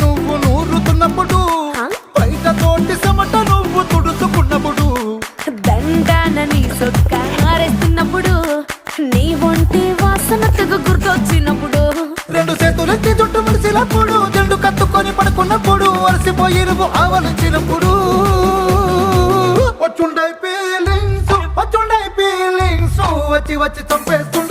నువ్వు నూరుతున్నప్పుడు, బయట తోటి చెమట నువ్వు తుడుచుకున్నప్పుడు, దండాన నీ సొక్క ఆరేస్తున్నప్పుడు, నీ ఒంటి వాసన తెగ గుర్తొచ్చినప్పుడు, రెండు చేతులెత్తి జుట్టు ముడిచినప్పుడు, జెండు కత్తుకొని పడుకున్నప్పుడు, అలసిపోయి నువ్వు ఆవలించినప్పుడు, వచ్చుండై ఫీలింగ్స్ వచ్చి వచ్చి చంపేస్తు